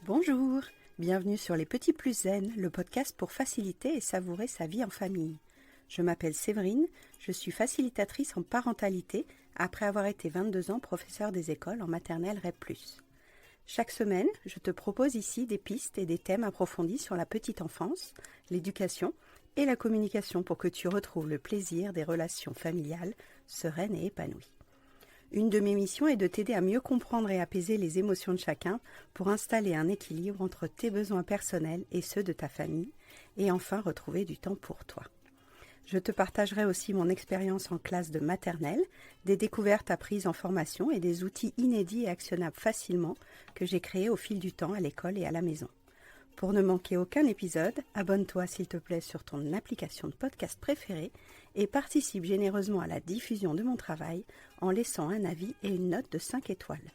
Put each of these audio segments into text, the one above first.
Bonjour, bienvenue sur Les Petits Plus Zen, le podcast pour faciliter et savourer sa vie en famille. Je m'appelle Séverine, je suis facilitatrice en parentalité après avoir été 22 ans professeure des écoles en maternelle REP+. Chaque semaine, je te propose ici des pistes et des thèmes approfondis sur la petite enfance, l'éducation et la communication pour que tu retrouves le plaisir des relations familiales sereines et épanouies. Une de mes missions est de t'aider à mieux comprendre et apaiser les émotions de chacun pour installer un équilibre entre tes besoins personnels et ceux de ta famille et enfin retrouver du temps pour toi. Je te partagerai aussi mon expérience en classe de maternelle, des découvertes apprises en formation et des outils inédits et actionnables facilement que j'ai créés au fil du temps à l'école et à la maison. Pour ne manquer aucun épisode, abonne-toi s'il te plaît sur ton application de podcast préférée et participe généreusement à la diffusion de mon travail en laissant un avis et une note de 5 étoiles.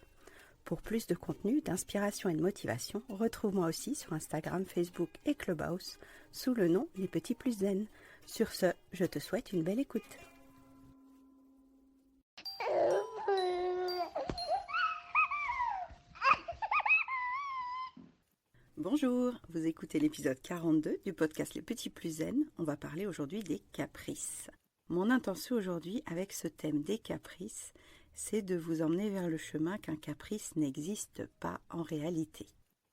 Pour plus de contenu, d'inspiration et de motivation, retrouve-moi aussi sur Instagram, Facebook et Clubhouse sous le nom Les Petits Plus Zen. Sur ce, je te souhaite une belle écoute. Bonjour, vous écoutez l'épisode 42 du podcast Les Petits Plus Zen. On va parler aujourd'hui des caprices. Mon intention aujourd'hui avec ce thème des caprices, c'est de vous emmener vers le chemin qu'un caprice n'existe pas en réalité.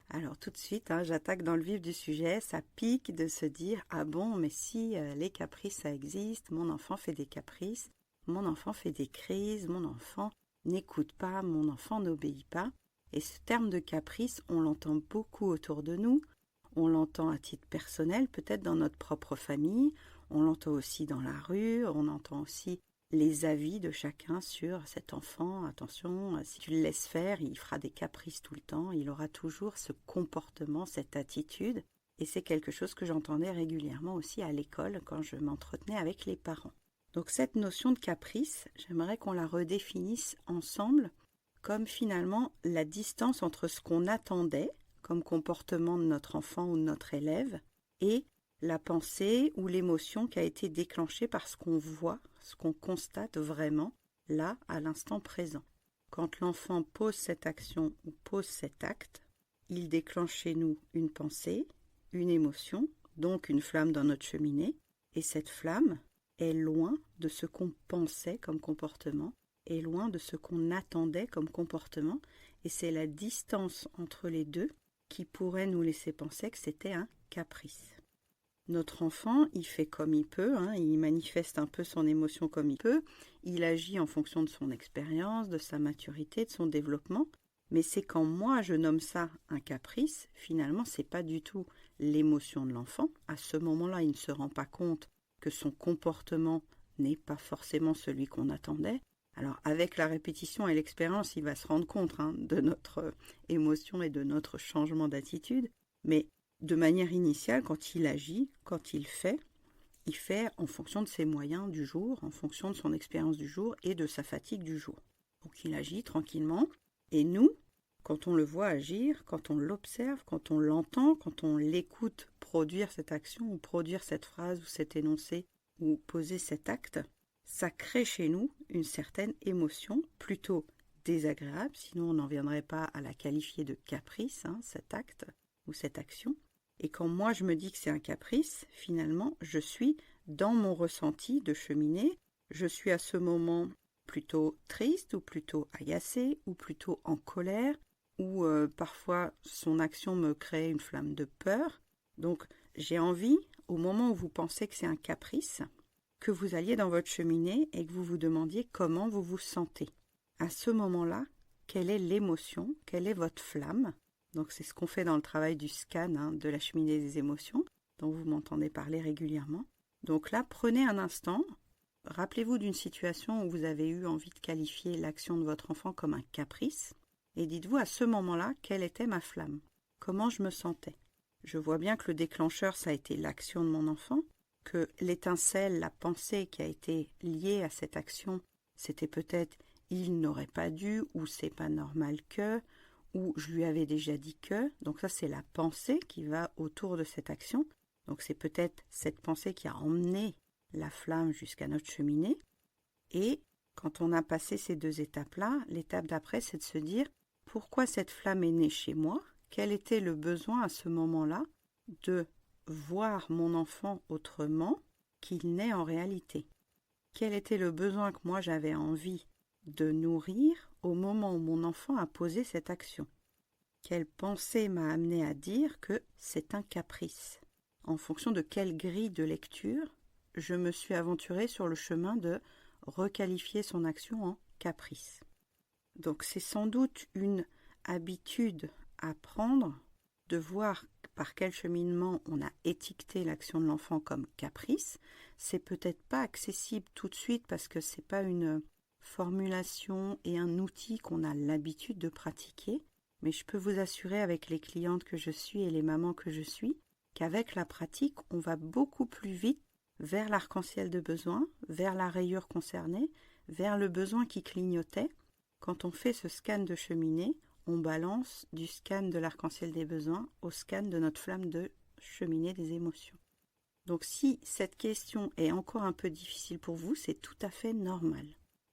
Alors tout de suite, j'attaque dans le vif du sujet, ça pique de se dire « Ah bon, mais si les caprices ça existe, mon enfant fait des caprices, mon enfant fait des crises, mon enfant n'écoute pas, mon enfant n'obéit pas ». Et ce terme de caprice, on l'entend beaucoup autour de nous, on l'entend à titre personnel, peut-être dans notre propre famille, on l'entend aussi dans la rue, on entend aussi les avis de chacun sur cet enfant. Attention, si tu le laisses faire, il fera des caprices tout le temps, il aura toujours ce comportement, cette attitude. Et c'est quelque chose que j'entendais régulièrement aussi à l'école quand je m'entretenais avec les parents. Donc cette notion de caprice, j'aimerais qu'on la redéfinisse ensemble comme finalement la distance entre ce qu'on attendait comme comportement de notre enfant ou de notre élève et la pensée ou l'émotion qui a été déclenchée par ce qu'on voit, ce qu'on constate vraiment là à l'instant présent. Quand l'enfant pose cette action ou pose cet acte, il déclenche chez nous une pensée, une émotion, donc une flamme dans notre cheminée, et cette flamme est loin de ce qu'on pensait comme comportement, est loin de ce qu'on attendait comme comportement, et c'est la distance entre les deux qui pourrait nous laisser penser que c'était un caprice. Notre enfant, il fait comme il peut, il manifeste un peu son émotion comme il peut, il agit en fonction de son expérience, de sa maturité, de son développement, mais c'est quand moi je nomme ça un caprice, finalement c'est pas du tout l'émotion de l'enfant. À ce moment-là, il ne se rend pas compte que son comportement n'est pas forcément celui qu'on attendait. Alors avec la répétition et l'expérience, il va se rendre compte de notre émotion et de notre changement d'attitude, mais de manière initiale, quand il agit, quand il fait en fonction de ses moyens du jour, en fonction de son expérience du jour et de sa fatigue du jour. Donc il agit tranquillement, et nous, quand on le voit agir, quand on l'observe, quand on l'entend, quand on l'écoute produire cette action ou produire cette phrase ou cet énoncé ou poser cet acte, ça crée chez nous une certaine émotion plutôt désagréable, sinon on n'en viendrait pas à la qualifier de caprice, cet acte ou cette action. Et quand moi je me dis que c'est un caprice, finalement je suis dans mon ressenti de cheminée, je suis à ce moment plutôt triste ou plutôt agacé ou plutôt en colère, ou parfois son action me crée une flamme de peur. Donc j'ai envie, au moment où vous pensez que c'est un caprice, que vous alliez dans votre cheminée et que vous vous demandiez comment vous vous sentez. À ce moment-là, quelle est l'émotion, quelle est votre flamme? Donc c'est ce qu'on fait dans le travail du scan de la cheminée des émotions, dont vous m'entendez parler régulièrement. Donc là, prenez un instant, rappelez-vous d'une situation où vous avez eu envie de qualifier l'action de votre enfant comme un caprice, et dites-vous à ce moment-là, quelle était ma flamme? Comment je me sentais? Je vois bien que le déclencheur, ça a été l'action de mon enfant, que l'étincelle, la pensée qui a été liée à cette action, c'était peut-être « il n'aurait pas dû » ou « c'est pas normal que » ou « je lui avais déjà dit que ». Donc ça, c'est la pensée qui va autour de cette action. Donc c'est peut-être cette pensée qui a emmené la flamme jusqu'à notre cheminée. Et quand on a passé ces deux étapes-là, l'étape d'après, c'est de se dire « pourquoi cette flamme est née chez moi ? quel était le besoin à ce moment-là de voir mon enfant autrement qu'il n'est en réalité. Quel était le besoin que moi j'avais envie de nourrir au moment où mon enfant a posé cette action. Quelle pensée m'a amené à dire que c'est un caprice? En fonction de quelle grille de lecture je me suis aventurée sur le chemin de requalifier son action en caprice. Donc c'est sans doute une habitude à prendre de voir par quel cheminement on a étiqueté l'action de l'enfant comme caprice. C'est peut-être pas accessible tout de suite parce que c'est pas une formulation et un outil qu'on a l'habitude de pratiquer, mais je peux vous assurer avec les clientes que je suis et les mamans que je suis qu'avec la pratique, on va beaucoup plus vite vers l'arc-en-ciel de besoin, vers la rayure concernée, vers le besoin qui clignotait. Quand on fait ce scan de cheminée, on balance du scan de l'arc-en-ciel des besoins au scan de notre flamme de cheminée des émotions. Donc si cette question est encore un peu difficile pour vous, c'est tout à fait normal.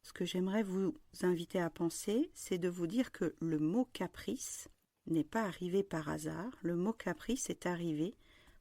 Ce que j'aimerais vous inviter à penser, c'est de vous dire que le mot caprice n'est pas arrivé par hasard. Le mot caprice est arrivé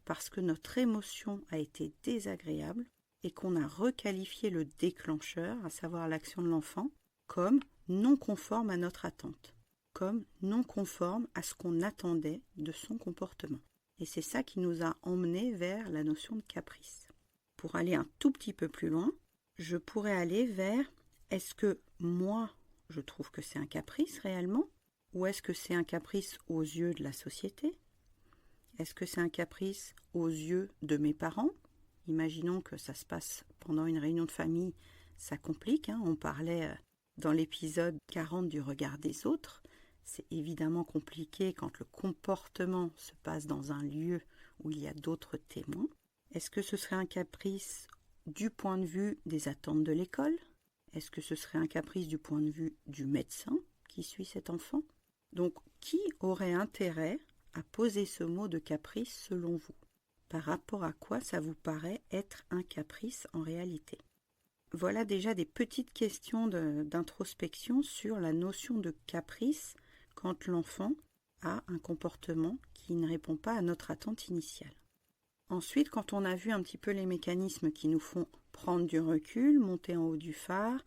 parce que notre émotion a été désagréable et qu'on a requalifié le déclencheur, à savoir l'action de l'enfant, comme non conforme à notre attente, comme non conforme à ce qu'on attendait de son comportement. Et c'est ça qui nous a emmenés vers la notion de caprice. Pour aller un tout petit peu plus loin, je pourrais aller vers est-ce que moi, je trouve que c'est un caprice réellement, ou est-ce que c'est un caprice aux yeux de la société? Est-ce que c'est un caprice aux yeux de mes parents? Imaginons que ça se passe pendant une réunion de famille, ça complique. On parlait dans l'épisode 40 du regard des autres. C'est évidemment compliqué quand le comportement se passe dans un lieu où il y a d'autres témoins. Est-ce que ce serait un caprice du point de vue des attentes de l'école? Est-ce que ce serait un caprice du point de vue du médecin qui suit cet enfant? Donc, qui aurait intérêt à poser ce mot de caprice selon vous? Par rapport à quoi ça vous paraît être un caprice en réalité? Voilà déjà des petites questions d'introspection sur la notion de caprice quand l'enfant a un comportement qui ne répond pas à notre attente initiale. Ensuite, quand on a vu un petit peu les mécanismes qui nous font prendre du recul, monter en haut du phare,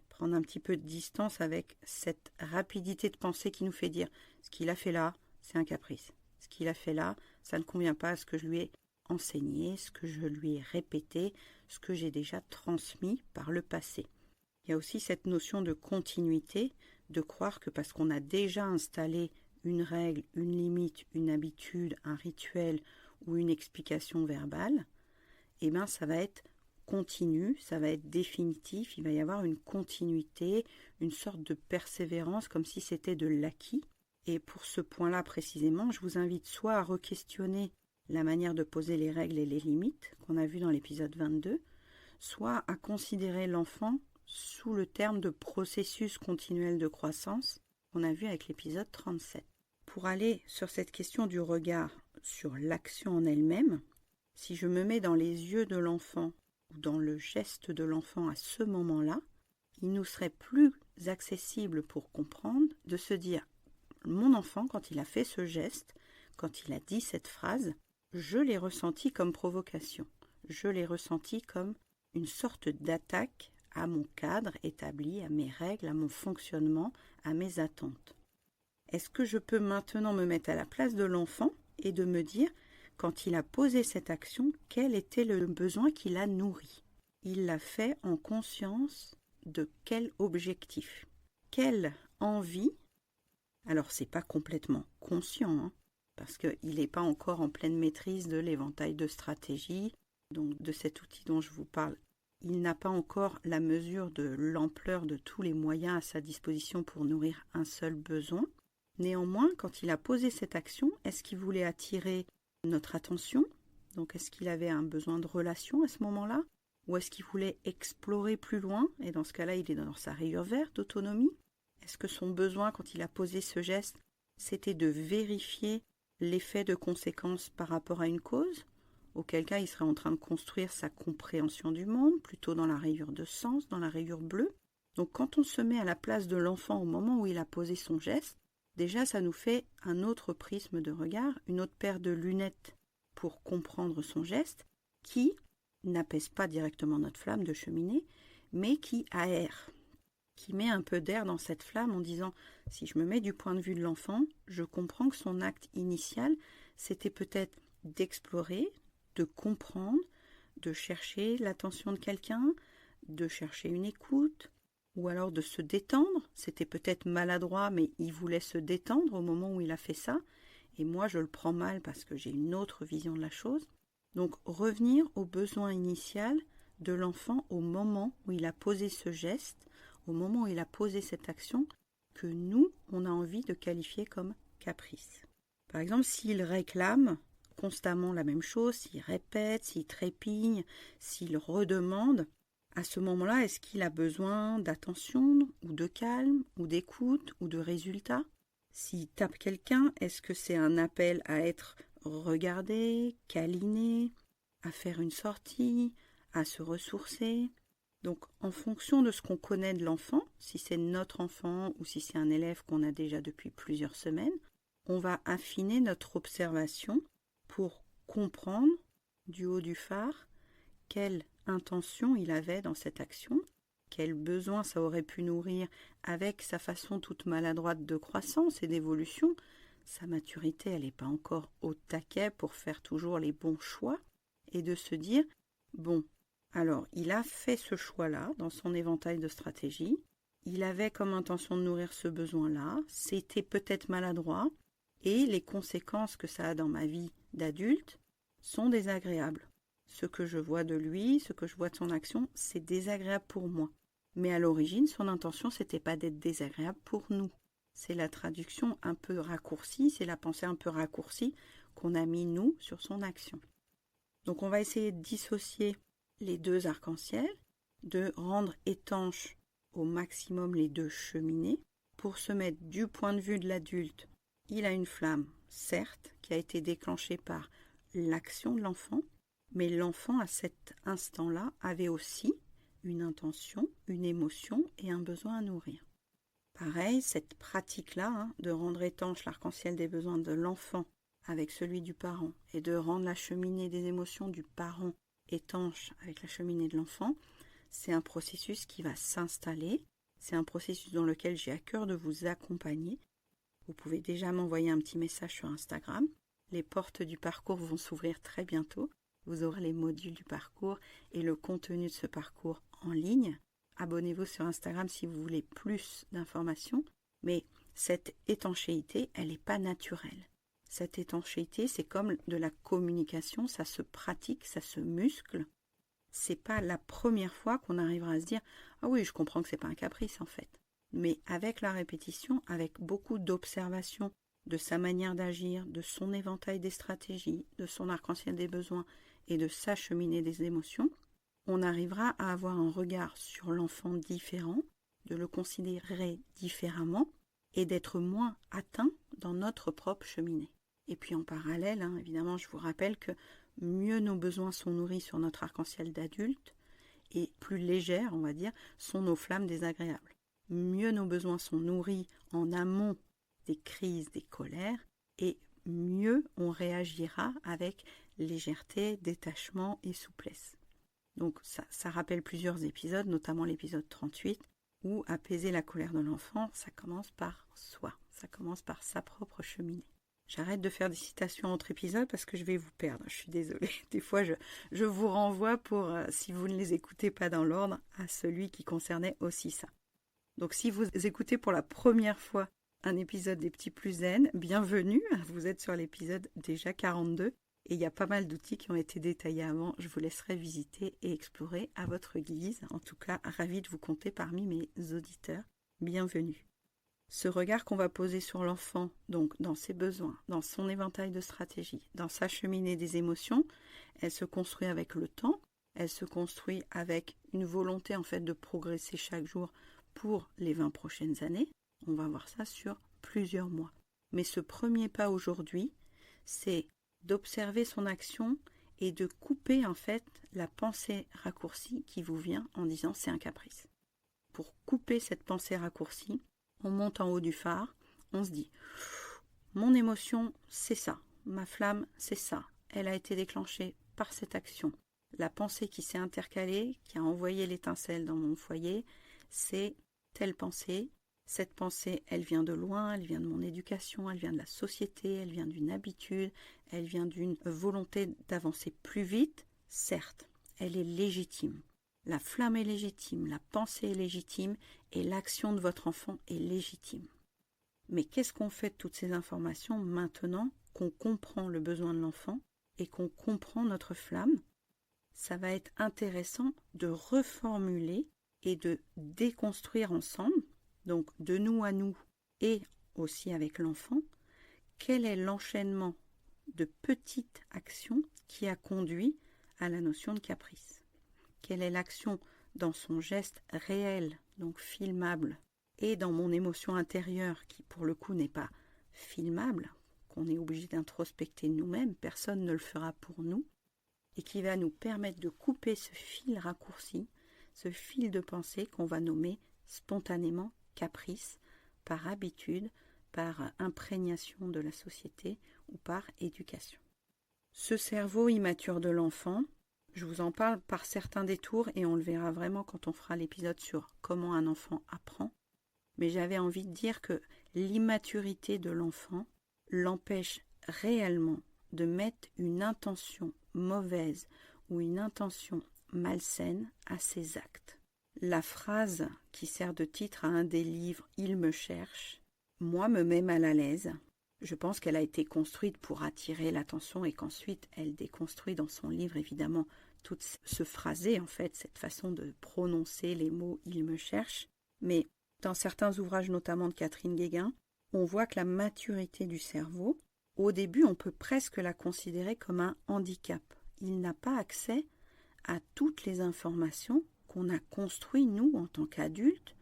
prendre un petit peu de distance avec cette rapidité de pensée qui nous fait dire « ce qu'il a fait là, c'est un caprice. Ce qu'il a fait là, ça ne convient pas à ce que je lui ai enseigné, ce que je lui ai répété, ce que j'ai déjà transmis par le passé. » Il y a aussi cette notion de continuité, de croire que parce qu'on a déjà installé une règle, une limite, une habitude, un rituel ou une explication verbale, ça va être continu, ça va être définitif, il va y avoir une continuité, une sorte de persévérance comme si c'était de l'acquis. Et pour ce point-là précisément, je vous invite soit à re-questionner la manière de poser les règles et les limites qu'on a vu dans l'épisode 22, soit à considérer l'enfant sous le terme de processus continuel de croissance qu'on a vu avec l'épisode 37. Pour aller sur cette question du regard sur l'action en elle-même, si je me mets dans les yeux de l'enfant ou dans le geste de l'enfant à ce moment-là, il nous serait plus accessible pour comprendre de se dire « mon enfant, quand il a fait ce geste, quand il a dit cette phrase, je l'ai ressenti comme provocation, je l'ai ressenti comme une sorte d'attaque à mon cadre établi, à mes règles, à mon fonctionnement, à mes attentes. Est-ce que je peux maintenant me mettre à la place de l'enfant et de me dire, quand il a posé cette action, quel était le besoin qu'il a nourri? Il l'a fait en conscience de quel objectif? Quelle envie? Alors, c'est pas complètement conscient, parce qu'il n'est pas encore en pleine maîtrise de l'éventail de stratégies, donc de cet outil dont je vous parle. Il n'a pas encore la mesure de l'ampleur de tous les moyens à sa disposition pour nourrir un seul besoin. Néanmoins, quand il a posé cette action, est-ce qu'il voulait attirer notre attention? Donc est-ce qu'il avait un besoin de relation à ce moment-là? Ou est-ce qu'il voulait explorer plus loin? Et dans ce cas-là, il est dans sa rayure verte d'autonomie. Est-ce que son besoin, quand il a posé ce geste, c'était de vérifier l'effet de conséquence par rapport à une cause? Auquel cas il serait en train de construire sa compréhension du monde, plutôt dans la rayure de sens, dans la rayure bleue. Donc quand on se met à la place de l'enfant au moment où il a posé son geste, déjà ça nous fait un autre prisme de regard, une autre paire de lunettes pour comprendre son geste, qui n'apaise pas directement notre flamme de cheminée, mais qui aère, qui met un peu d'air dans cette flamme en disant, si je me mets du point de vue de l'enfant, je comprends que son acte initial, c'était peut-être d'explorer, de comprendre, de chercher l'attention de quelqu'un, de chercher une écoute, ou alors de se détendre. C'était peut-être maladroit, mais il voulait se détendre au moment où il a fait ça, et moi je le prends mal parce que j'ai une autre vision de la chose. Donc revenir au besoin initial de l'enfant au moment où il a posé ce geste, au moment où il a posé cette action, que nous, on a envie de qualifier comme caprice. Par exemple, s'il réclame constamment la même chose, s'il répète, s'il trépigne, s'il redemande, à ce moment-là, est-ce qu'il a besoin d'attention, ou de calme, ou d'écoute, ou de résultat? S'il tape quelqu'un, est-ce que c'est un appel à être regardé, câliné, à faire une sortie, à se ressourcer? Donc, en fonction de ce qu'on connaît de l'enfant, si c'est notre enfant ou si c'est un élève qu'on a déjà depuis plusieurs semaines, on va affiner notre observation pour comprendre du haut du phare quelle intention il avait dans cette action, quel besoin ça aurait pu nourrir avec sa façon toute maladroite de croissance et d'évolution. Sa maturité, elle n'est pas encore au taquet pour faire toujours les bons choix, et de se dire, bon, alors il a fait ce choix-là dans son éventail de stratégies, il avait comme intention de nourrir ce besoin-là, c'était peut-être maladroit, et les conséquences que ça a dans ma vie d'adulte sont désagréables. Ce que je vois de lui, ce que je vois de son action, c'est désagréable pour moi. Mais à l'origine, son intention, c'était pas d'être désagréable pour nous. C'est la traduction un peu raccourcie, c'est la pensée un peu raccourcie qu'on a mis nous sur son action. Donc on va essayer de dissocier les deux arcs-en-ciel, de rendre étanches au maximum les deux cheminées, pour se mettre du point de vue de l'adulte. Il a une flamme, certes, qui a été déclenchée par l'action de l'enfant, mais l'enfant, à cet instant-là, avait aussi une intention, une émotion et un besoin à nourrir. Pareil, cette pratique-là, de rendre étanche l'arc-en-ciel des besoins de l'enfant avec celui du parent, et de rendre la cheminée des émotions du parent étanche avec la cheminée de l'enfant, c'est un processus qui va s'installer, c'est un processus dans lequel j'ai à cœur de vous accompagner. Vous pouvez déjà m'envoyer un petit message sur Instagram. Les portes du parcours vont s'ouvrir très bientôt. Vous aurez les modules du parcours et le contenu de ce parcours en ligne. Abonnez-vous sur Instagram si vous voulez plus d'informations. Mais cette étanchéité, elle n'est pas naturelle. Cette étanchéité, c'est comme de la communication, ça se pratique, ça se muscle. C'est pas la première fois qu'on arrivera à se dire « Ah oui, je comprends que c'est pas un caprice en fait ». Mais avec la répétition, avec beaucoup d'observation de sa manière d'agir, de son éventail des stratégies, de son arc-en-ciel des besoins et de sa cheminée des émotions, on arrivera à avoir un regard sur l'enfant différent, de le considérer différemment et d'être moins atteint dans notre propre cheminée. Et puis en parallèle, évidemment, je vous rappelle que mieux nos besoins sont nourris sur notre arc-en-ciel d'adulte et plus légères, on va dire, sont nos flammes désagréables. Mieux nos besoins sont nourris en amont des crises, des colères, et mieux on réagira avec légèreté, détachement et souplesse. Donc ça rappelle plusieurs épisodes, notamment l'épisode 38, où apaiser la colère de l'enfant, ça commence par soi, ça commence par sa propre cheminée. J'arrête de faire des citations entre épisodes parce que je vais vous perdre, je suis désolée. Des fois, je vous renvoie pour, si vous ne les écoutez pas dans l'ordre, à celui qui concernait aussi ça. Donc si vous écoutez pour la première fois un épisode des Petits Plus Zen, bienvenue, vous êtes sur l'épisode déjà 42 et il y a pas mal d'outils qui ont été détaillés avant, je vous laisserai visiter et explorer à votre guise. En tout cas, ravie de vous compter parmi mes auditeurs, bienvenue. Ce regard qu'on va poser sur l'enfant, donc dans ses besoins, dans son éventail de stratégies, dans sa cheminée des émotions, elle se construit avec le temps, elle se construit avec une volonté en fait de progresser chaque jour pour les 20 prochaines années. On va voir ça sur plusieurs mois. Mais ce premier pas aujourd'hui, c'est d'observer son action et de couper en fait la pensée raccourcie qui vous vient en disant c'est un caprice. Pour couper cette pensée raccourcie, on monte en haut du phare, on se dit « Mon émotion, c'est ça. Ma flamme, c'est ça. Elle a été déclenchée par cette action. La pensée qui s'est intercalée, qui a envoyé l'étincelle dans mon foyer, c'est telle pensée. Cette pensée, elle vient de loin, elle vient de mon éducation, elle vient de la société, elle vient d'une habitude, elle vient d'une volonté d'avancer plus vite. Certes, elle est légitime. La flamme est légitime, la pensée est légitime et l'action de votre enfant est légitime. Mais qu'est-ce qu'on fait de toutes ces informations maintenant qu'on comprend le besoin de l'enfant et qu'on comprend notre flamme? Ça va être intéressant de reformuler et de déconstruire ensemble, donc de nous à nous et aussi avec l'enfant, quel est l'enchaînement de petites actions qui a conduit à la notion de caprice. Quelle est l'action dans son geste réel, donc filmable, et dans mon émotion intérieure qui pour le coup n'est pas filmable, qu'on est obligé d'introspecter nous-mêmes, personne ne le fera pour nous, et qui va nous permettre de couper ce fil raccourci, ce fil de pensée qu'on va nommer spontanément caprice, par habitude, par imprégnation de la société ou par éducation. Ce cerveau immature de l'enfant, je vous en parle par certains détours et on le verra vraiment quand on fera l'épisode sur comment un enfant apprend, mais j'avais envie de dire que l'immaturité de l'enfant l'empêche réellement de mettre une intention mauvaise ou une intention malsaine à ses actes. La phrase qui sert de titre à un des livres « Il me cherche », moi me met mal à l'aise. Je pense qu'elle a été construite pour attirer l'attention et qu'ensuite elle déconstruit dans son livre évidemment tout ce phrasé en fait, cette façon de prononcer les mots « Il me cherche ». Mais dans certains ouvrages notamment de Catherine Guéguen, on voit que la maturité du cerveau, au début on peut presque la considérer comme un handicap. Il n'a pas accès à toutes les informations qu'on a construites nous en tant qu'adultes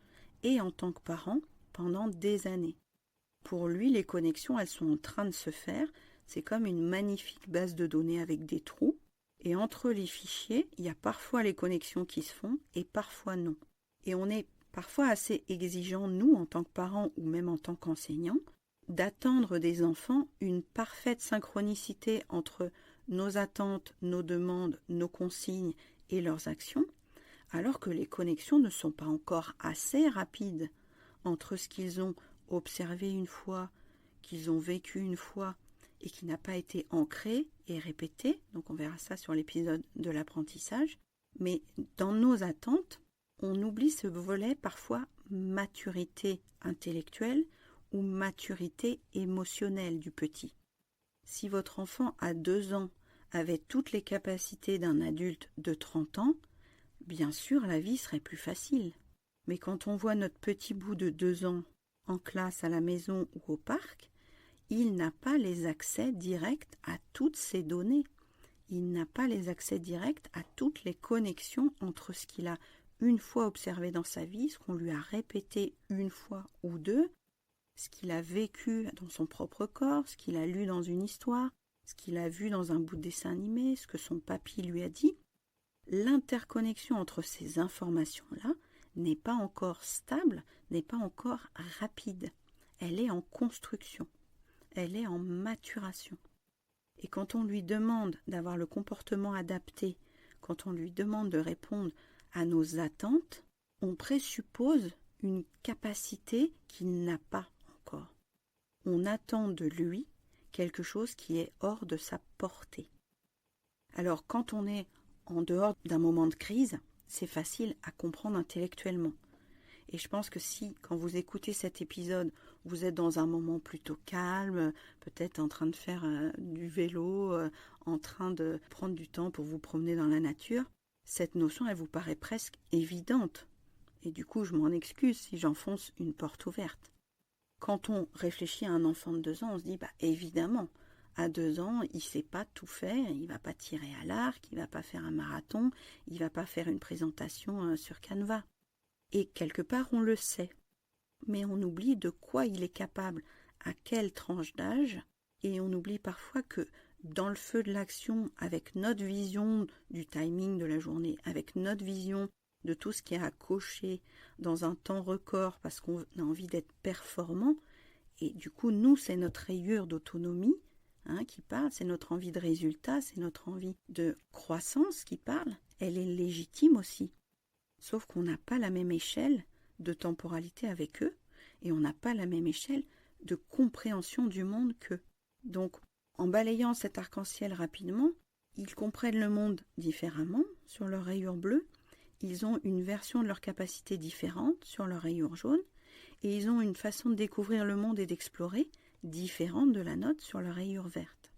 et en tant que parents pendant des années. Pour lui, les connexions, elles sont en train de se faire. C'est comme une magnifique base de données avec des trous. Et entre les fichiers, il y a parfois les connexions qui se font et parfois non. Et on est parfois assez exigeants, nous, en tant que parents ou même en tant qu'enseignants, d'attendre des enfants une parfaite synchronicité entre nos attentes, nos demandes, nos consignes et leurs actions, alors que les connexions ne sont pas encore assez rapides entre ce qu'ils ont observé une fois, qu'ils ont vécu une fois et qui n'a pas été ancré et répété. Donc on verra ça sur l'épisode de l'apprentissage. Mais dans nos attentes, on oublie ce volet parfois maturité intellectuelle ou maturité émotionnelle du petit. Si votre enfant à 2 ans avait toutes les capacités d'un adulte de 30 ans, bien sûr la vie serait plus facile. Mais quand on voit notre petit bout de 2 ans en classe, à la maison ou au parc, il n'a pas les accès directs à toutes ces données. Il n'a pas les accès directs à toutes les connexions entre ce qu'il a une fois observé dans sa vie, ce qu'on lui a répété une fois ou deux, ce qu'il a vécu dans son propre corps, ce qu'il a lu dans une histoire, ce qu'il a vu dans un bout de dessin animé, ce que son papy lui a dit. L'interconnexion entre ces informations-là n'est pas encore stable, n'est pas encore rapide. Elle est en construction, elle est en maturation. Et quand on lui demande d'avoir le comportement adapté, quand on lui demande de répondre à nos attentes, on présuppose une capacité qu'il n'a pas encore. On attend de lui quelque chose qui est hors de sa portée. Alors quand on est en dehors d'un moment de crise, c'est facile à comprendre intellectuellement. Et je pense que si, quand vous écoutez cet épisode, vous êtes dans un moment plutôt calme, peut-être en train de faire du vélo, en train de prendre du temps pour vous promener dans la nature, cette notion, elle vous paraît presque évidente. Et du coup, je m'en excuse si j'enfonce une porte ouverte. Quand on réfléchit à un enfant de 2 ans, on se dit, évidemment, à 2 ans, il ne sait pas tout faire, il ne va pas tirer à l'arc, il ne va pas faire un marathon, il ne va pas faire une présentation sur Canva. Et quelque part, on le sait. Mais on oublie de quoi il est capable, à quelle tranche d'âge, et on oublie parfois que dans le feu de l'action, avec notre vision du timing de la journée, avec notre vision de tout ce qui est à cocher dans un temps record parce qu'on a envie d'être performant, Et du coup, nous, c'est notre rayure d'autonomie qui parle, c'est notre envie de résultat, c'est notre envie de croissance qui parle. Elle est légitime aussi. Sauf qu'on n'a pas la même échelle de temporalité avec eux et on n'a pas la même échelle de compréhension du monde qu'eux. Donc, en balayant cet arc-en-ciel rapidement, ils comprennent le monde différemment sur leur rayure bleue, ils ont une version de leur capacité différente sur leur rayure jaune, et ils ont une façon de découvrir le monde et d'explorer différente de la nôtre sur leur rayure verte.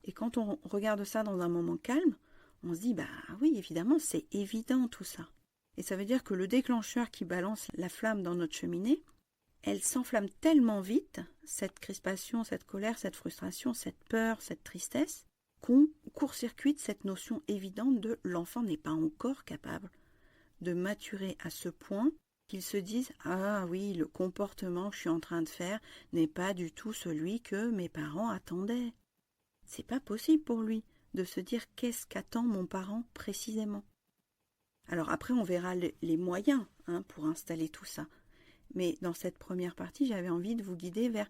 Et quand on regarde ça dans un moment calme, on se dit, bah oui, évidemment, c'est évident tout ça. Et ça veut dire que le déclencheur qui balance la flamme dans notre cheminée, elle s'enflamme tellement vite, cette crispation, cette colère, cette frustration, cette peur, cette tristesse, qu'on court-circuite cette notion évidente de l'enfant n'est pas encore capable de maturer à ce point qu'il se dise « Ah oui, le comportement que je suis en train de faire n'est pas du tout celui que mes parents attendaient. » C'est pas possible pour lui de se dire « Qu'est-ce qu'attend mon parent précisément ?» Alors après, on verra les moyens pour installer tout ça. Mais dans cette première partie, j'avais envie de vous guider vers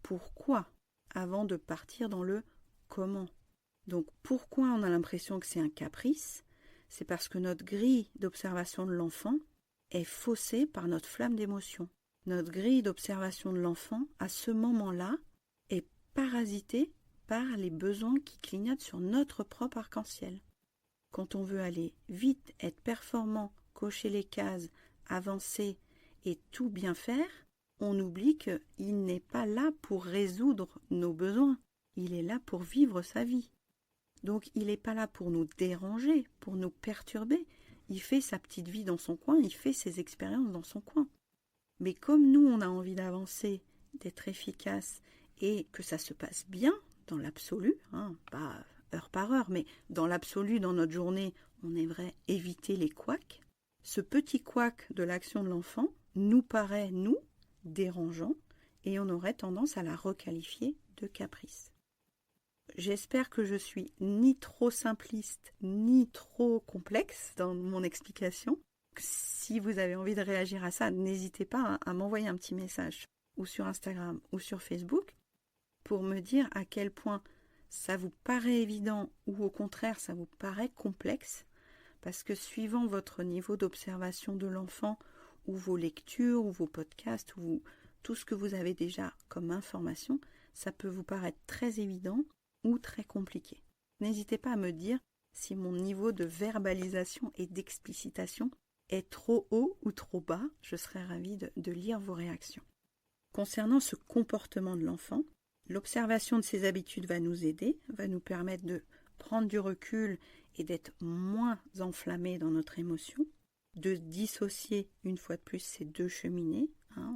pourquoi, avant de partir dans le comment. Donc pourquoi on a l'impression que c'est un caprice ? C'est parce que notre grille d'observation de l'enfant est faussée par notre flamme d'émotion. Notre grille d'observation de l'enfant, à ce moment-là, est parasitée par les besoins qui clignotent sur notre propre arc-en-ciel. Quand on veut aller vite, être performant, cocher les cases, avancer et tout bien faire, on oublie qu'il n'est pas là pour résoudre nos besoins. Il est là pour vivre sa vie. Donc il n'est pas là pour nous déranger, pour nous perturber. Il fait sa petite vie dans son coin, il fait ses expériences dans son coin. Mais comme nous, on a envie d'avancer, d'être efficace et que ça se passe bien dans l'absolu, pas heure par heure, mais dans l'absolu, dans notre journée, on aimerait éviter les couacs. Ce petit couac de l'action de l'enfant nous paraît, nous, dérangeant et on aurait tendance à la requalifier de caprice. J'espère que je suis ni trop simpliste, ni trop complexe dans mon explication. Si vous avez envie de réagir à ça, n'hésitez pas à m'envoyer un petit message, ou sur Instagram, ou sur Facebook, pour me dire à quel point ça vous paraît évident, ou au contraire ça vous paraît complexe, parce que suivant votre niveau d'observation de l'enfant, ou vos lectures, ou vos podcasts, ou tout ce que vous avez déjà comme information, ça peut vous paraître très évident, ou très compliqué. N'hésitez pas à me dire si mon niveau de verbalisation et d'explicitation est trop haut ou trop bas. Je serais ravie de lire vos réactions. Concernant ce comportement de l'enfant, l'observation de ses habitudes va nous aider, va nous permettre de prendre du recul et d'être moins enflammé dans notre émotion, de dissocier une fois de plus ces deux cheminées.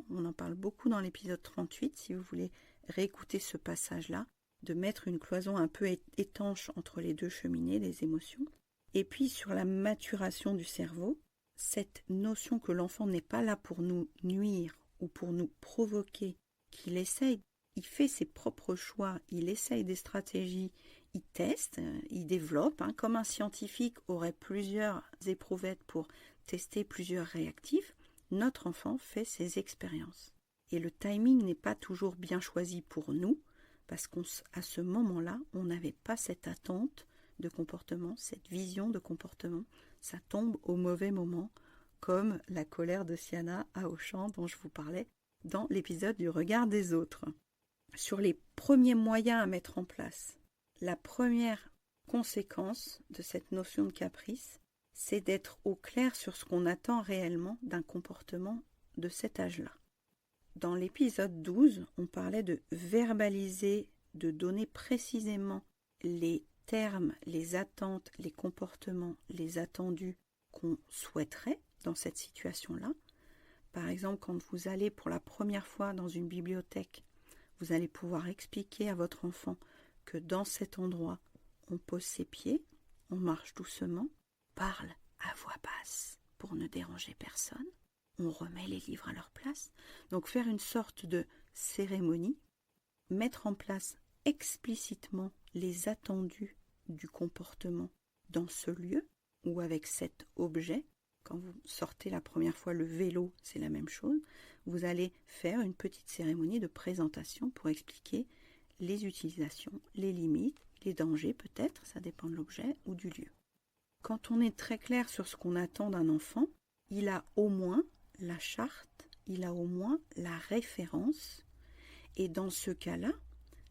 On en parle beaucoup dans l'épisode 38, si vous voulez réécouter ce passage-là, de mettre une cloison un peu étanche entre les deux cheminées, les émotions. Et puis sur la maturation du cerveau, cette notion que l'enfant n'est pas là pour nous nuire ou pour nous provoquer, qu'il essaye, il fait ses propres choix, il essaye des stratégies, il teste, il développe, comme un scientifique aurait plusieurs éprouvettes pour tester plusieurs réactifs, notre enfant fait ses expériences. Et le timing n'est pas toujours bien choisi pour nous, parce qu'à ce moment-là, on n'avait pas cette attente de comportement, cette vision de comportement. Ça tombe au mauvais moment, comme la colère de Siana à Auchan dont je vous parlais dans l'épisode du regard des autres. Sur les premiers moyens à mettre en place, la première conséquence de cette notion de caprice, c'est d'être au clair sur ce qu'on attend réellement d'un comportement de cet âge-là. Dans l'épisode 12, on parlait de verbaliser, de donner précisément les termes, les attentes, les comportements, les attendus qu'on souhaiterait dans cette situation-là. Par exemple, quand vous allez pour la première fois dans une bibliothèque, vous allez pouvoir expliquer à votre enfant que dans cet endroit, on pose ses pieds, on marche doucement, parle à voix basse pour ne déranger personne. On remet les livres à leur place. Donc faire une sorte de cérémonie, mettre en place explicitement les attendus du comportement dans ce lieu ou avec cet objet, Quand vous sortez la première fois le vélo, c'est la même chose. Vous allez faire une petite cérémonie de présentation pour expliquer les utilisations, les limites, les dangers peut-être, ça dépend de l'objet ou du lieu. Quand on est très clair sur ce qu'on attend d'un enfant, il a au moins la charte, il a au moins la référence. Et dans ce cas-là,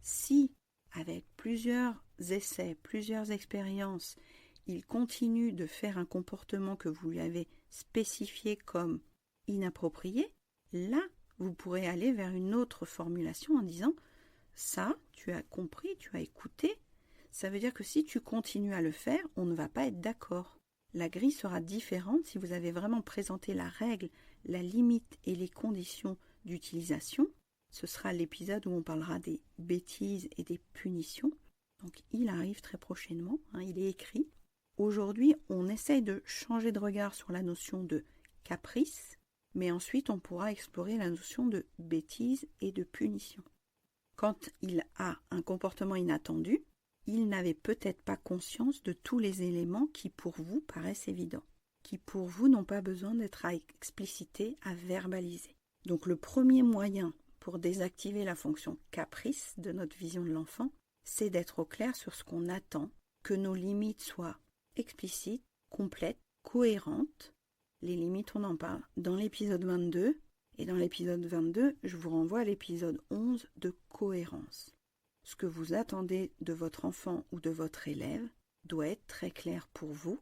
si avec plusieurs essais, plusieurs expériences, il continue de faire un comportement que vous lui avez spécifié comme inapproprié, là, vous pourrez aller vers une autre formulation en disant « ça, tu as compris, tu as écouté ». Ça veut dire que si tu continues à le faire, on ne va pas être d'accord. La grille sera différente si vous avez vraiment présenté la règle, la limite et les conditions d'utilisation. Ce sera l'épisode où on parlera des bêtises et des punitions. Donc il arrive très prochainement, il est écrit. Aujourd'hui, on essaye de changer de regard sur la notion de caprice, mais ensuite on pourra explorer la notion de bêtise et de punition. Quand il a un comportement inattendu, il n'avait peut-être pas conscience de tous les éléments qui pour vous paraissent évidents, qui pour vous n'ont pas besoin d'être à expliciter, à verbaliser. Donc le premier moyen pour désactiver la fonction caprice de notre vision de l'enfant, c'est d'être au clair sur ce qu'on attend, que nos limites soient explicites, complètes, cohérentes. Les limites, on en parle dans l'épisode 22, et dans l'épisode 22, je vous renvoie à l'épisode 11 de cohérence. Ce que vous attendez de votre enfant ou de votre élève doit être très clair pour vous.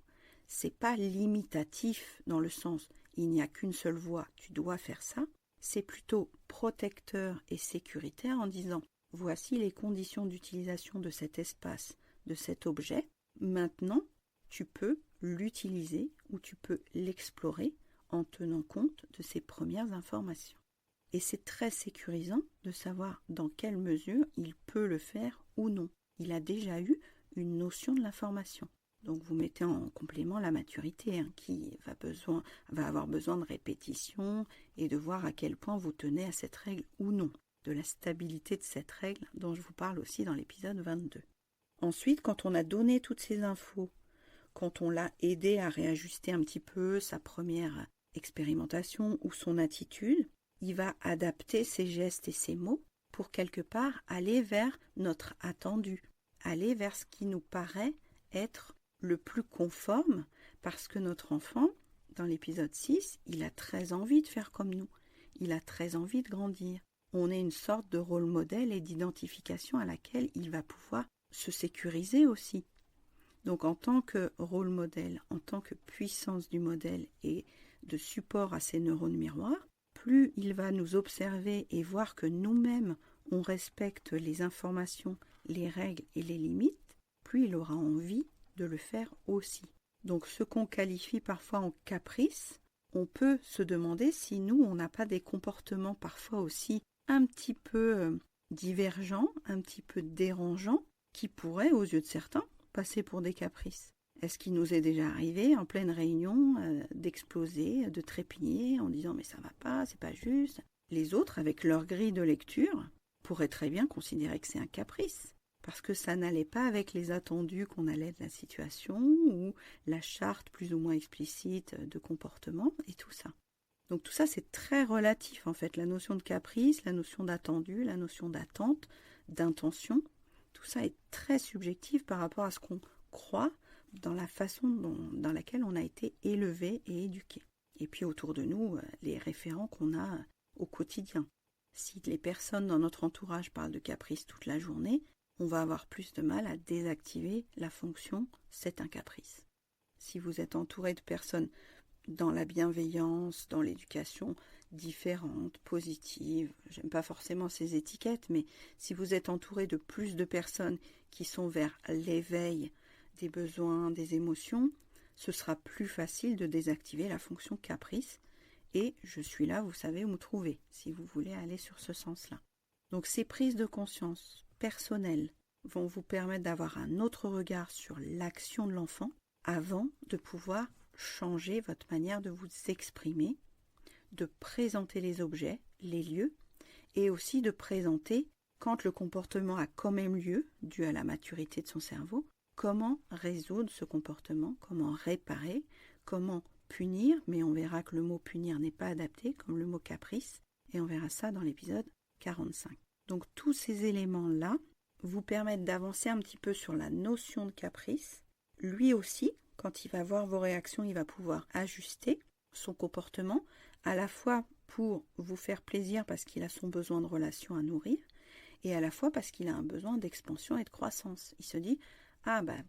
C'est pas limitatif dans le sens il n'y a qu'une seule voie, tu dois faire ça. C'est plutôt protecteur et sécuritaire en disant voici les conditions d'utilisation de cet espace, de cet objet. Maintenant, tu peux l'utiliser ou tu peux l'explorer en tenant compte de ces premières informations. Et c'est très sécurisant de savoir dans quelle mesure il peut le faire ou non. Il a déjà eu une notion de l'information. Donc vous mettez en complément la maturité qui va avoir besoin de répétition et de voir à quel point vous tenez à cette règle ou non, de la stabilité de cette règle dont je vous parle aussi dans l'épisode 22. Ensuite, quand on a donné toutes ces infos, quand on l'a aidé à réajuster un petit peu sa première expérimentation ou son attitude, il va adapter ses gestes et ses mots pour quelque part aller vers notre attendu, aller vers ce qui nous paraît être le plus conforme parce que notre enfant, dans l'épisode 6, il a très envie de faire comme nous, il a très envie de grandir. On est une sorte de rôle modèle et d'identification à laquelle il va pouvoir se sécuriser aussi. Donc en tant que rôle modèle, en tant que puissance du modèle et de support à ses neurones miroirs, plus il va nous observer et voir que nous-mêmes, on respecte les informations, les règles et les limites, plus il aura envie de le faire aussi. Donc ce qu'on qualifie parfois en caprice, on peut se demander si nous, on n'a pas des comportements parfois aussi un petit peu divergents, un petit peu dérangeants, qui pourraient, aux yeux de certains, passer pour des caprices. Est-ce qu'il nous est déjà arrivé en pleine réunion d'exploser, de trépigner en disant mais ça va pas, c'est pas juste. Les autres, avec leur grille de lecture, pourraient très bien considérer que c'est un caprice parce que ça n'allait pas avec les attendus qu'on allait de la situation ou la charte plus ou moins explicite de comportement et tout ça. Donc tout ça c'est très relatif en fait, la notion de caprice, la notion d'attendu, la notion d'attente, d'intention, tout ça est très subjectif par rapport à ce qu'on croit dans la façon dans laquelle on a été élevé et éduqué. Et puis autour de nous, les référents qu'on a au quotidien. Si les personnes dans notre entourage parlent de caprice toute la journée, on va avoir plus de mal à désactiver la fonction « c'est un caprice ». Si vous êtes entouré de personnes dans la bienveillance, dans l'éducation différente, positive, j'aime pas forcément ces étiquettes, mais si vous êtes entouré de plus de personnes qui sont vers l'éveil des besoins, des émotions, ce sera plus facile de désactiver la fonction caprice. Et je suis là, vous savez où me trouver, si vous voulez aller sur ce sens-là. Donc ces prises de conscience personnelles vont vous permettre d'avoir un autre regard sur l'action de l'enfant avant de pouvoir changer votre manière de vous exprimer, de présenter les objets, les lieux, et aussi de présenter, quand le comportement a quand même lieu, dû à la maturité de son cerveau, comment résoudre ce comportement, comment réparer, comment punir, mais on verra que le mot punir n'est pas adapté, comme le mot caprice, et on verra ça dans l'épisode 45. Donc tous ces éléments-là vous permettent d'avancer un petit peu sur la notion de caprice. Lui aussi, quand il va voir vos réactions, il va pouvoir ajuster son comportement, à la fois pour vous faire plaisir parce qu'il a son besoin de relation à nourrir, et à la fois parce qu'il a un besoin d'expansion et de croissance. Il se dit,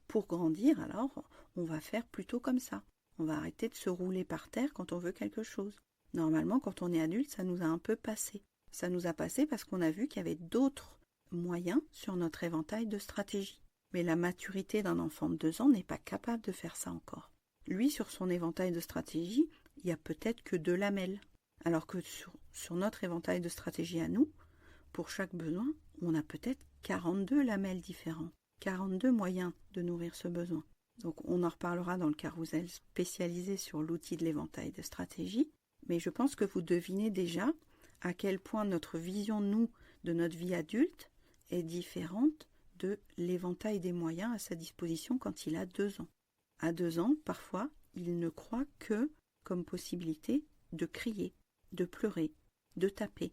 pour grandir, alors, on va faire plutôt comme ça. On va arrêter de se rouler par terre quand on veut quelque chose. Normalement, quand on est adulte, ça nous a un peu passé. Ça nous a passé parce qu'on a vu qu'il y avait d'autres moyens sur notre éventail de stratégies. Mais la maturité d'un enfant de 2 ans n'est pas capable de faire ça encore. Lui, sur son éventail de stratégies, il n'y a peut-être que 2 lamelles. Alors que sur notre éventail de stratégies à nous, pour chaque besoin, on a peut-être 42 lamelles différentes, 42 moyens de nourrir ce besoin. Donc on en reparlera dans le carrousel spécialisé sur l'outil de l'éventail de stratégie, mais je pense que vous devinez déjà à quel point notre vision, nous, de notre vie adulte est différente de l'éventail des moyens à sa disposition quand il a 2 ans. À 2 ans, parfois, il ne croit que comme possibilité de crier, de pleurer, de taper.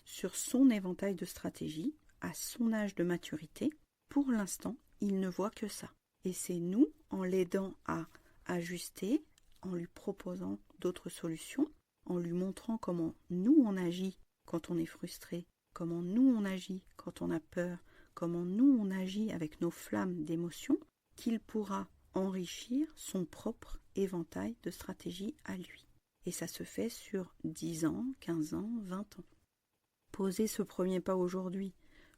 Sur son éventail de stratégie, à son âge de maturité, pour l'instant, il ne voit que ça. Et c'est nous, en l'aidant à ajuster, en lui proposant d'autres solutions, en lui montrant comment nous on agit quand on est frustré, comment nous on agit quand on a peur, comment nous on agit avec nos flammes d'émotions, qu'il pourra enrichir son propre éventail de stratégie à lui. Et ça se fait sur 10 ans, 15 ans, 20 ans. Posez ce premier pas aujourd'hui,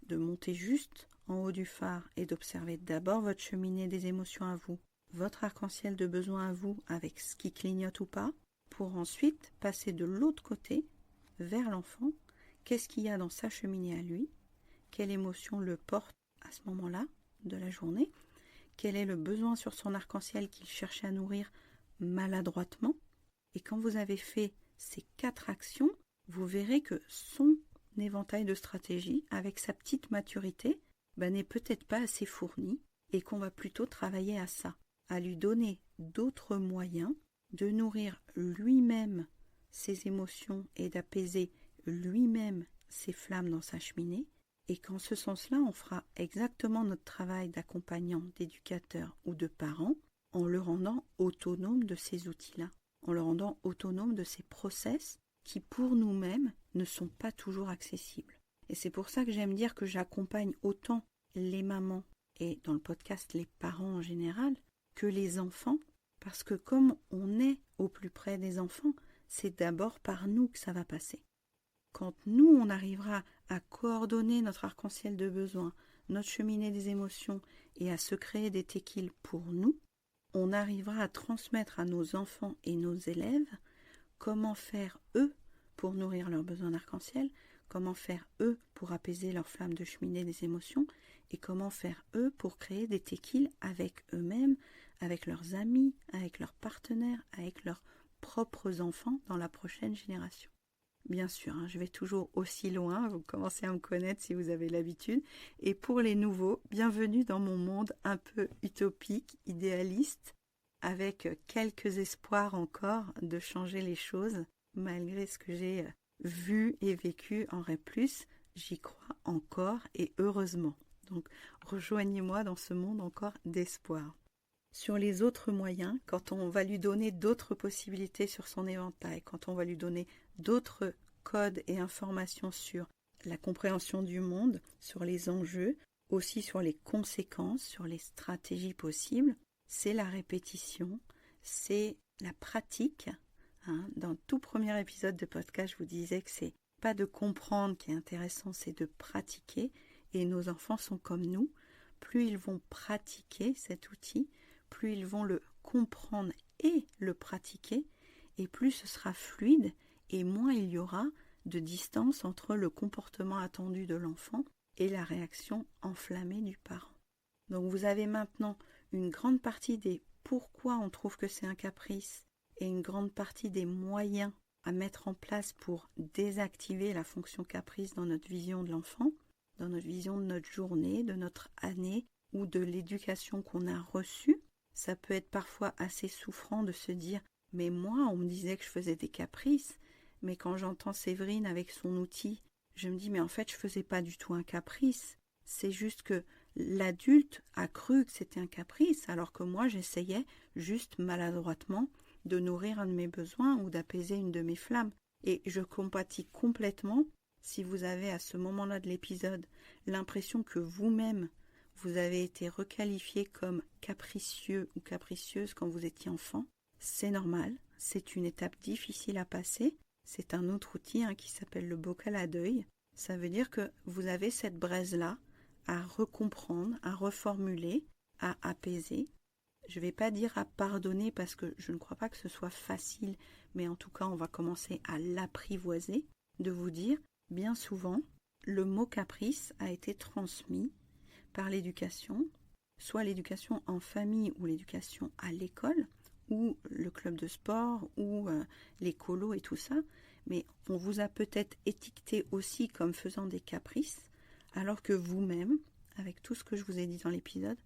de monter juste en haut du phare et d'observer d'abord votre cheminée des émotions à vous, votre arc-en-ciel de besoins à vous avec ce qui clignote ou pas, pour ensuite passer de l'autre côté, vers l'enfant. Qu'est-ce qu'il y a dans sa cheminée à lui? Quelle émotion le porte à ce moment-là de la journée? Quel est le besoin sur son arc-en-ciel qu'il cherchait à nourrir maladroitement? Et quand vous avez fait ces 4 actions, vous verrez que son éventail de stratégie, avec sa petite maturité, n'est peut-être pas assez fourni et qu'on va plutôt travailler à ça, à lui donner d'autres moyens de nourrir lui-même ses émotions et d'apaiser lui-même ses flammes dans sa cheminée, et qu'en ce sens-là, on fera exactement notre travail d'accompagnant, d'éducateur ou de parent en le rendant autonome de ces outils-là, en le rendant autonome de ces process qui, pour nous-mêmes, ne sont pas toujours accessibles. Et c'est pour ça que j'aime dire que j'accompagne autant les mamans et dans le podcast les parents en général que les enfants, parce que comme on est au plus près des enfants, c'est d'abord par nous que ça va passer. Quand nous, on arrivera à coordonner notre arc-en-ciel de besoins, notre cheminée des émotions et à se créer des tequiles pour nous, on arrivera à transmettre à nos enfants et nos élèves comment faire eux pour nourrir leurs besoins d'arc-en-ciel, comment faire eux pour apaiser leur flamme de cheminée des émotions et comment faire eux pour créer des tequiles avec eux-mêmes, avec leurs amis, avec leurs partenaires, avec leurs propres enfants dans la prochaine génération. Bien sûr, je vais toujours aussi loin, vous commencez à me connaître si vous avez l'habitude. Et pour les nouveaux, bienvenue dans mon monde un peu utopique, idéaliste, avec quelques espoirs encore de changer les choses, malgré ce que j'ai vu et vécu en REP+, j'y crois encore et heureusement. Donc rejoignez-moi dans ce monde encore d'espoir. Sur les autres moyens, quand on va lui donner d'autres possibilités sur son éventail, quand on va lui donner d'autres codes et informations sur la compréhension du monde, sur les enjeux, aussi sur les conséquences, sur les stratégies possibles, c'est la répétition, c'est la pratique. Dans le tout premier épisode de podcast, je vous disais que c'est pas de comprendre qui est intéressant, c'est de pratiquer. Et nos enfants sont comme nous. Plus ils vont pratiquer cet outil, plus ils vont le comprendre et le pratiquer, et plus ce sera fluide, et moins il y aura de distance entre le comportement attendu de l'enfant et la réaction enflammée du parent. Donc vous avez maintenant une grande partie des pourquoi on trouve que c'est un caprice et une grande partie des moyens à mettre en place pour désactiver la fonction caprice dans notre vision de l'enfant, dans notre vision de notre journée, de notre année ou de l'éducation qu'on a reçue. Ça peut être parfois assez souffrant de se dire Mais moi, on me disait que je faisais des caprices, mais quand j'entends Séverine avec son outil, je me dis mais en fait je faisais pas du tout un caprice. C'est juste que l'adulte a cru que c'était un caprice, alors que moi j'essayais juste maladroitement de nourrir un de mes besoins ou d'apaiser une de mes flammes. Et je compatis complètement si vous avez à ce moment-là de l'épisode l'impression que vous-même vous avez été requalifié comme capricieux ou capricieuse quand vous étiez enfant. C'est normal, c'est une étape difficile à passer. C'est un autre outil qui s'appelle le bocal à deuil. Ça veut dire que vous avez cette braise-là à recomprendre, à reformuler, à apaiser. Je ne vais pas dire à pardonner parce que je ne crois pas que ce soit facile, mais en tout cas on va commencer à l'apprivoiser, de vous dire, bien souvent, le mot caprice a été transmis par l'éducation, soit l'éducation en famille ou l'éducation à l'école, ou le club de sport, ou les colos et tout ça, mais on vous a peut-être étiqueté aussi comme faisant des caprices, alors que vous-même, avec tout ce que je vous ai dit dans l'épisode,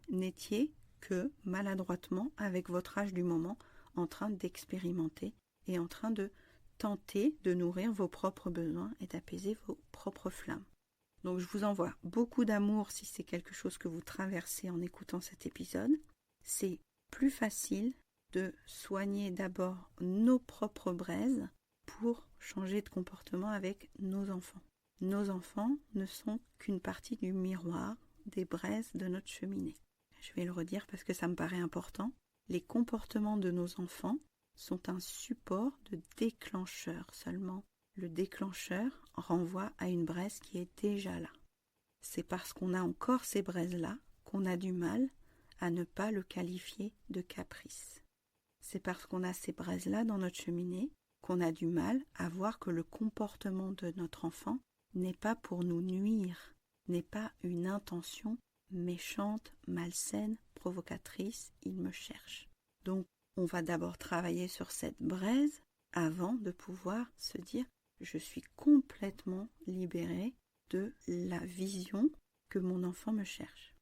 n'étiez que maladroitement, avec votre âge du moment, en train d'expérimenter et en train de tenter de nourrir vos propres besoins et d'apaiser vos propres flammes. Donc je vous envoie beaucoup d'amour si c'est quelque chose que vous traversez en écoutant cet épisode. C'est plus facile de soigner d'abord nos propres braises pour changer de comportement avec nos enfants. Nos enfants ne sont qu'une partie du miroir des braises de notre cheminée. Je vais le redire parce que ça me paraît important. Les comportements de nos enfants sont un support de déclencheur seulement. Le déclencheur renvoie à une braise qui est déjà là. C'est parce qu'on a encore ces braises-là qu'on a du mal à ne pas le qualifier de caprice. C'est parce qu'on a ces braises-là dans notre cheminée qu'on a du mal à voir que le comportement de notre enfant n'est pas pour nous nuire, n'est pas une intention méchante, malsaine, provocatrice, il me cherche. Donc, on va d'abord travailler sur cette braise avant de pouvoir se dire « je suis complètement libérée de la vision que mon enfant me cherche ».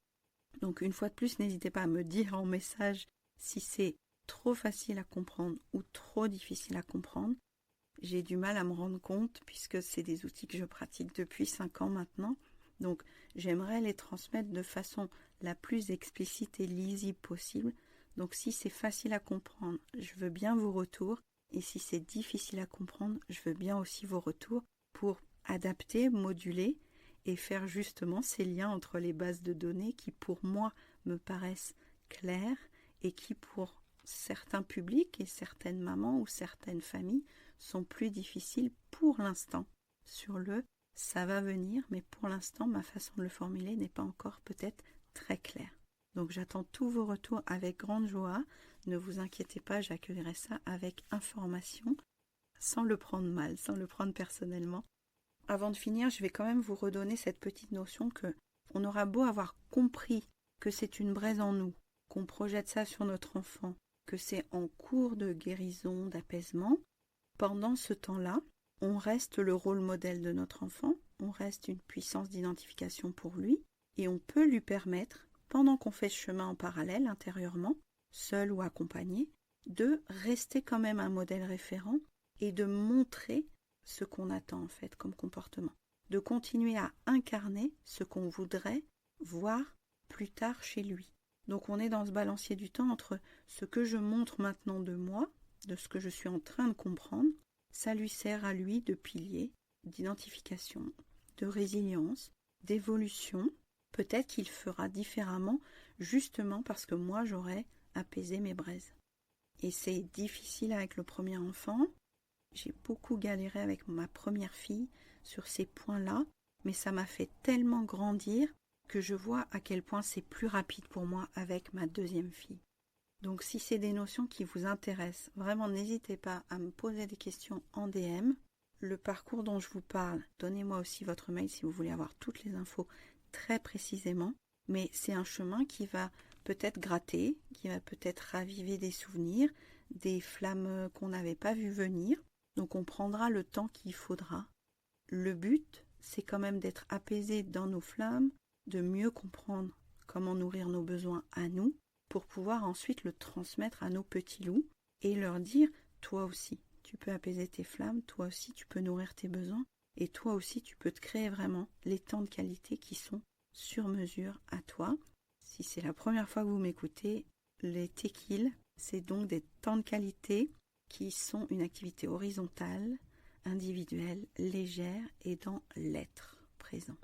Donc, une fois de plus, n'hésitez pas à me dire en message si c'est trop facile à comprendre ou trop difficile à comprendre. J'ai du mal à me rendre compte puisque c'est des outils que je pratique depuis 5 ans maintenant. Donc, j'aimerais les transmettre de façon la plus explicite et lisible possible. Donc, si c'est facile à comprendre, je veux bien vos retours. Et si c'est difficile à comprendre, je veux bien aussi vos retours pour adapter, moduler et faire justement ces liens entre les bases de données qui, pour moi, me paraissent claires et qui, pour certains publics et certaines mamans ou certaines familles, sont plus difficiles pour l'instant sur le « ça va venir », mais pour l'instant, ma façon de le formuler n'est pas encore peut-être très claire. Donc j'attends tous vos retours avec grande joie. Ne vous inquiétez pas, j'accueillerai ça avec information, sans le prendre mal, sans le prendre personnellement. Avant de finir, je vais quand même vous redonner cette petite notion que on aura beau avoir compris que c'est une braise en nous, qu'on projette ça sur notre enfant, que c'est en cours de guérison, d'apaisement. Pendant ce temps-là, on reste le rôle modèle de notre enfant, on reste une puissance d'identification pour lui, et on peut lui permettre, pendant qu'on fait ce chemin en parallèle intérieurement, seul ou accompagné, de rester quand même un modèle référent et de montrer ce qu'on attend en fait comme comportement, de continuer à incarner ce qu'on voudrait voir plus tard chez lui. Donc on est dans ce balancier du temps entre ce que je montre maintenant de moi, de ce que je suis en train de comprendre, ça lui sert à lui de pilier, d'identification, de résilience, d'évolution. Peut-être qu'il fera différemment justement parce que moi j'aurais apaisé mes braises. Et c'est difficile avec le premier enfant. J'ai beaucoup galéré avec ma première fille sur ces points-là, mais ça m'a fait tellement grandir que je vois à quel point c'est plus rapide pour moi avec ma deuxième fille. Donc si c'est des notions qui vous intéressent, vraiment n'hésitez pas à me poser des questions en DM. Le parcours dont je vous parle, donnez-moi aussi votre mail si vous voulez avoir toutes les infos très précisément. Mais c'est un chemin qui va peut-être gratter, qui va peut-être raviver des souvenirs, des flammes qu'on n'avait pas vues venir. Donc on prendra le temps qu'il faudra. Le but, c'est quand même d'être apaisé dans nos flammes, de mieux comprendre comment nourrir nos besoins à nous, pour pouvoir ensuite le transmettre à nos petits loups et leur dire, toi aussi, tu peux apaiser tes flammes, toi aussi, tu peux nourrir tes besoins, et toi aussi, tu peux te créer vraiment les temps de qualité qui sont sur mesure à toi. Si c'est la première fois que vous m'écoutez, les tequils, c'est donc des temps de qualité qui sont une activité horizontale, individuelle, légère et dans l'être présent,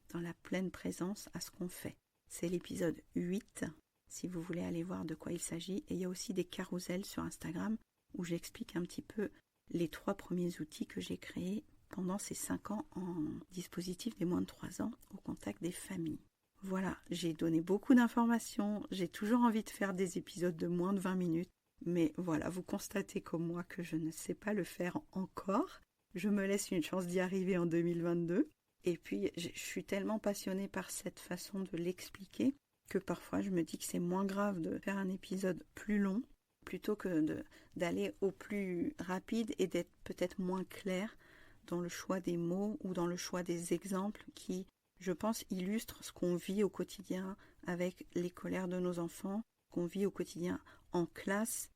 dans la pleine présence à ce qu'on fait. C'est l'épisode 8, si vous voulez aller voir de quoi il s'agit. Et il y a aussi des carousels sur Instagram où j'explique un petit peu les 3 premiers outils que j'ai créés pendant ces 5 ans en dispositif des moins de 3 ans au contact des familles. Voilà, j'ai donné beaucoup d'informations, j'ai toujours envie de faire des épisodes de moins de 20 minutes, mais voilà, vous constatez comme moi que je ne sais pas le faire encore. Je me laisse une chance d'y arriver en 2022. Et puis, je suis tellement passionnée par cette façon de l'expliquer que parfois je me dis que c'est moins grave de faire un épisode plus long plutôt que d'aller au plus rapide et d'être peut-être moins clair dans le choix des mots ou dans le choix des exemples qui, je pense, illustrent ce qu'on vit au quotidien avec les colères de nos enfants, qu'on vit au quotidien en classe.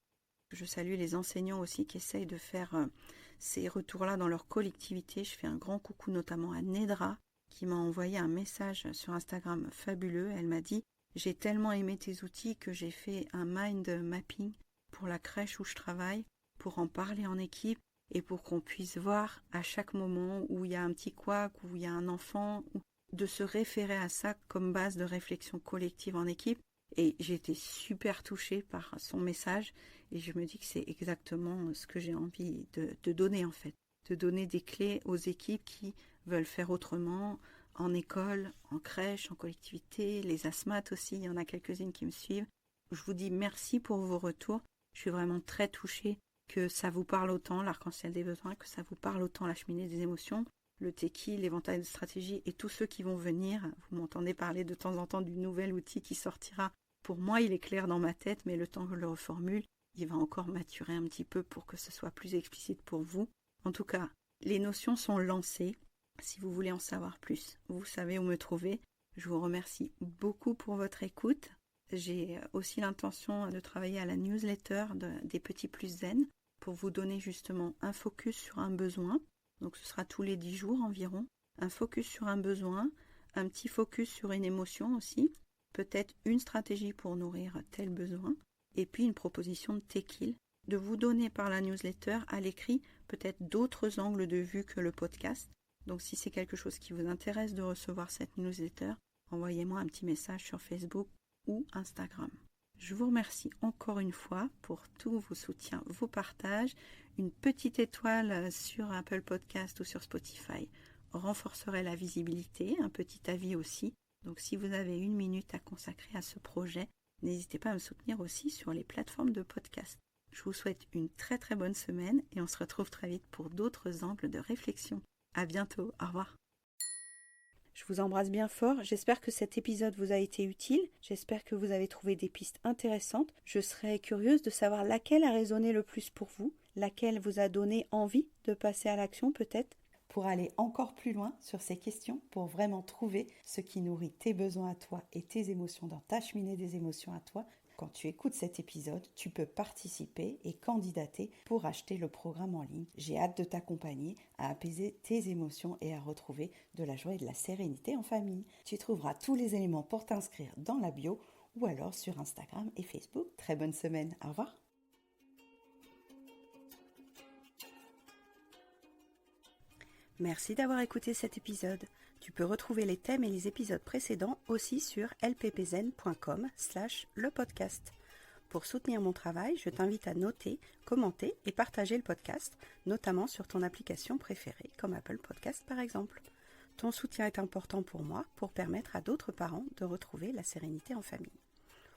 Je salue les enseignants aussi qui essayent de faire ces retours-là dans leur collectivité. Je fais un grand coucou notamment à Nedra qui m'a envoyé un message sur Instagram fabuleux. Elle m'a dit « J'ai tellement aimé tes outils que j'ai fait un mind mapping pour la crèche où je travaille, pour en parler en équipe et pour qu'on puisse voir à chaque moment où il y a un petit couac, où il y a un enfant, de se référer à ça comme base de réflexion collective en équipe. » Et j'ai été super touchée par son message et je me dis que c'est exactement ce que j'ai envie de donner en fait. De donner des clés aux équipes qui veulent faire autrement, en école, en crèche, en collectivité, les asthmates aussi, il y en a quelques-unes qui me suivent. Je vous dis merci pour vos retours. Je suis vraiment très touchée que ça vous parle autant, l'arc-en-ciel des besoins, que ça vous parle autant, la cheminée des émotions, le Teki, l'éventail de stratégies et tous ceux qui vont venir. Vous m'entendez parler de temps en temps du nouvel outil qui sortira. Pour moi, il est clair dans ma tête, mais le temps que je le reformule, il va encore maturer un petit peu pour que ce soit plus explicite pour vous. En tout cas, les notions sont lancées. Si vous voulez en savoir plus, vous savez où me trouver. Je vous remercie beaucoup pour votre écoute. J'ai aussi l'intention de travailler à la newsletter des Petits Plus Zen pour vous donner justement un focus sur un besoin. Donc ce sera tous les 10 jours environ. Un focus sur un besoin, un petit focus sur une émotion aussi, peut-être une stratégie pour nourrir tel besoin, et puis une proposition de tequil, de vous donner par la newsletter à l'écrit peut-être d'autres angles de vue que le podcast. Donc si c'est quelque chose qui vous intéresse de recevoir cette newsletter, envoyez-moi un petit message sur Facebook ou Instagram. Je vous remercie encore une fois pour tous vos soutiens, vos partages. Une petite étoile sur Apple Podcast ou sur Spotify renforcerait la visibilité, un petit avis aussi. Donc si vous avez 1 minute à consacrer à ce projet, n'hésitez pas à me soutenir aussi sur les plateformes de podcast. Je vous souhaite une très très bonne semaine et on se retrouve très vite pour d'autres angles de réflexion. À bientôt, au revoir. Je vous embrasse bien fort, j'espère que cet épisode vous a été utile, j'espère que vous avez trouvé des pistes intéressantes. Je serais curieuse de savoir laquelle a résonné le plus pour vous, laquelle vous a donné envie de passer à l'action peut-être, pour aller encore plus loin sur ces questions, pour vraiment trouver ce qui nourrit tes besoins à toi et tes émotions dans ta cheminée des émotions à toi. Quand tu écoutes cet épisode, tu peux participer et candidater pour acheter le programme en ligne. J'ai hâte de t'accompagner à apaiser tes émotions et à retrouver de la joie et de la sérénité en famille. Tu trouveras tous les éléments pour t'inscrire dans la bio ou alors sur Instagram et Facebook. Très bonne semaine, au revoir. Merci d'avoir écouté cet épisode. Tu peux retrouver les thèmes et les épisodes précédents aussi sur lppzen.com/lepodcast. Pour soutenir mon travail, je t'invite à noter, commenter et partager le podcast, notamment sur ton application préférée, comme Apple Podcast par exemple. Ton soutien est important pour moi pour permettre à d'autres parents de retrouver la sérénité en famille.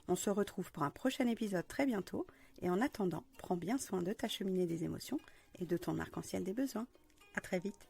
On se retrouve pour un prochain épisode très bientôt et en attendant, prends bien soin de ta cheminée des émotions et de ton arc-en-ciel des besoins. À très vite.